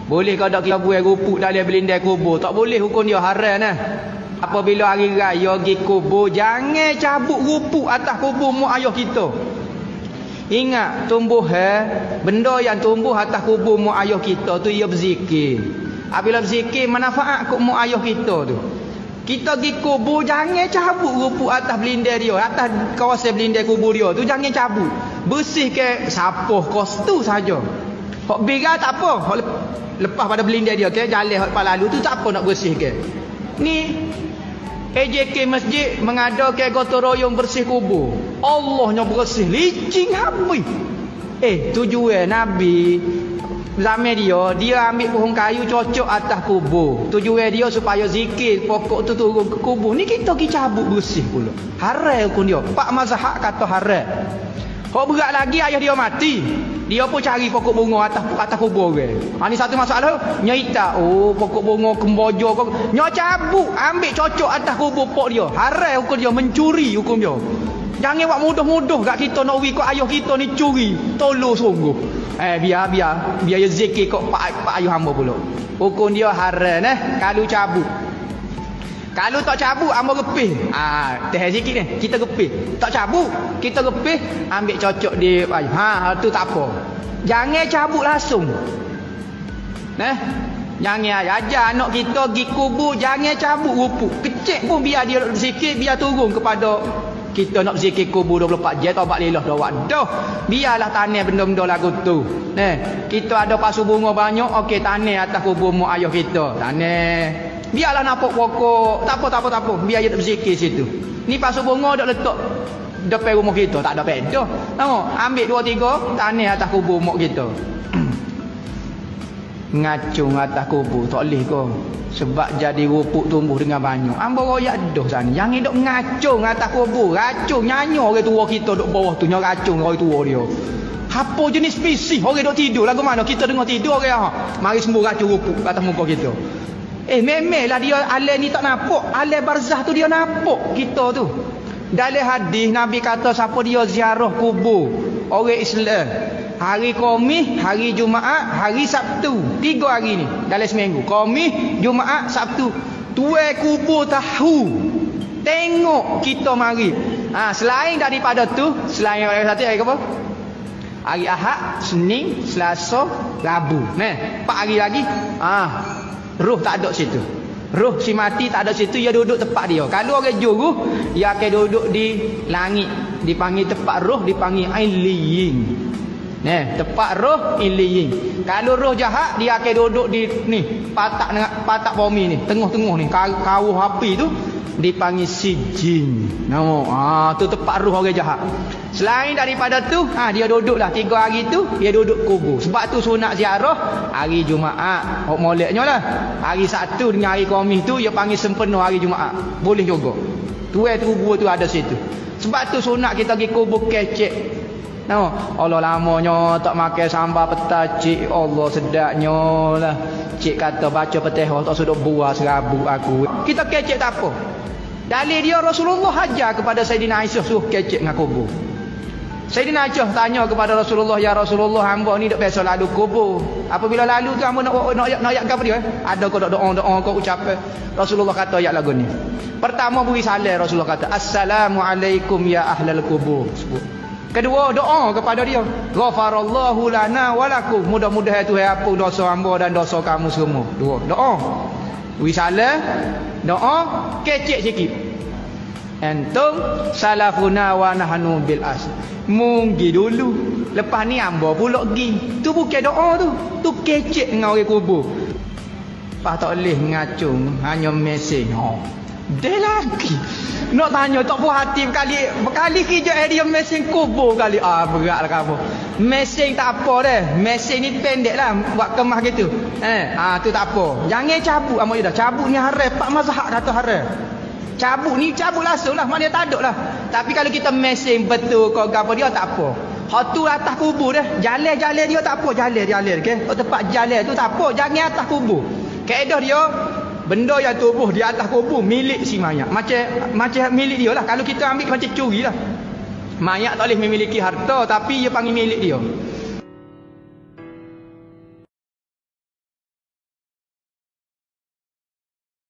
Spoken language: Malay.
Boleh kalau kita buat rupuk dalam belindai kubur, tak boleh, hukum dia haram nah. Apabila hari raya pergi kubur, jangan cabut rupuk atas kubur mak ayah kita. Ingat, benda yang tumbuh atas kubur mak ayah kita tu ia berzikir. Apabila berzikir, manfaat kat mak ayah kita tu. Kita pergi kubur, jangan cabut rupuk atas belindai dia, atas kawasan belindai kubur dia tu jangan cabut. Bersih ke sapuh kos tu saja. Hak biar tak apa, hak lepas pada belindai dia ke jalan hak lepas lalu tu tak apa nak bersih ke. Ni AJK masjid mengadakan gotong royong bersih kubur. Allahnya bersih, licin habis. Tujuan Nabi zaman dia ambil pohon kayu cocok atas kubur. Tujuan dia supaya zikir pokok tu turun ke kubur. Ni kita pergi cabut bersih pula. Haram hukum dia. Pak mazhab kata haram. Hak berat lagi ayah dia mati. Dia pun cari pokok bunga atas kubur ke. Ni satu masalah. Nyaita, pokok bunga kemboja kau. Nya cabut, ambil cocok atas kubur pok dia. Haram hukum dia, mencuri hukum dia. Jangan buat mudah-mudah kat kita nak wi kat ayah kita ni curi. Tolong sungguh. Biar ya zikir kat pak ayah hamba pula. Hukum dia haram kalau cabut. Kalau tak cabut, hamba gepih. Teh sikit ni, kita gepih. Tak cabut, kita gepih, ambil cocok di ayah. Tu tak apa. Jangan cabut langsung. Jangan ajar anak kita pergi kubur, jangan cabut rupuk. Kecil pun biar dia sikit, biar turun kepada kita nak berzikir kubur 24 jam, taubat lillah dah wadah. Biarlah tanah benda-benda lagu tu. Kita ada pasu bunga banyak, okey tanah atas kubur mak ayah kita. Tanah. Biarlah nampak pokok, tak apa. Biar dia berzikir situ. Ni pasu bunga dak letak depan rumah kita, tak ada pedah. Tengok, ambil 2 3 tanah atas kubur mak kita. Ngacung atas kubur tak boleh kau. Sebab jadi rupuk tumbuh dengan banyak. Hamba royak dah sana. Jangan dok ngacung atas kubur. Racung nyanyi orang tua kita dok bawah tu, nyanyi racung orang tua dia. Apa jenis spesies orang dok tidur lagu mana kita dengar tidur orang mari semua racung rupuk atas muka kita. Memanglah dia alai ni tak nampak. Alai barzah tu dia nampak kita tu. Dalam hadis Nabi kata siapa dia ziarah kubur orang Islam, hari Khamis, hari Jumaat, hari Sabtu, 3 hari ni dalam seminggu. Khamis, Jumaat, Sabtu. Tuai kubur tahu. Tengok kita mari. Selain daripada tu, selain hari satu hari apa? Hari Ahad, Senin, Selasa, Rabu. 4 hari lagi. Roh tak ada situ. Roh si mati tak ada situ, dia duduk tempat dia. Kalau orang juruh, dia akan duduk di langit. Dipanggil tempat roh, dipanggil Illiyin. Tempat roh Illiyin. Kalau roh jahat, dia akan duduk di ni, patak bumi ni, tengah-tengah ni, kawah api tu dipanggil Sijin. Tu tempat roh orang jahat. Selain daripada tu, dia duduklah 3 hari tu, dia duduk kubur. Sebab tu sunat ziarah hari Jumaat. Moleknya lah. Hari Sabtu dengan hari Khamis tu dia panggil sempena hari Jumaat. Boleh juga. Tuai kubur tu ada situ. Sebab tu sunat kita pergi kubur kecek. Allah lamanya tak makan sambal petai cik. Allah sedapnya lah. Cik kata baca Fatihah tak sudah buah serabut aku. Kita kecek tak apa. Dalil dia Rasulullah ajar kepada Sayyidina Aisyah suruh kecek dengan kubur. Sayyidina Aisyah tanya kepada Rasulullah, ya Rasulullah, hamba ni tak biasa lalu kubur. Apabila lalu tu hamba nak ayat apa dia? Ada kau doa kau ucap. Rasulullah kata ayat lagu ni. Pertama beri salam, Rasulullah kata assalamualaikum ya ahlal kubur. Kedua doa kepada dia, ghafarallahu lana walakum. Mudah-mudahan Tuhan ampun dosa hamba dan dosa kamu semua. Dua doa. Beri salam, doa, kecek sikit. Antum salafuna wa nahnu bil as. Munggi dulu. Lepas ni hamba pula pergi. Tu bukan doa tu. Tu kecek dengan orang kubur. Lepas tak boleh ngacung, hanya mesej. Dia lagi. Nak tanya tak puas hati berkali kerja dia mesej kubur kali. Beratlah kamu. Mesej tak apa dah. Mesej ni pendek lah buat kemah gitu. Tu tak apa. Jangan cabut amak dah. Cabut ni haram. Pak mazhab kata haram. Cabut ni cabut langsung lah, maknanya tak ada lah. Tapi kalau kita mesej betul kau apa dia tak apa. Hak tu atas kubur dah. Jalan-jalan dia tak apa, jalan ke. Tempat jalan tu tak apa, jangan atas kubur. Kaedah dia benda yang tubuh di atas kubur milik si mayat. Macam milik dia lah. Kalau kita ambil macam curi lah. Mayat tak boleh memiliki harta, tapi dia panggil milik dia.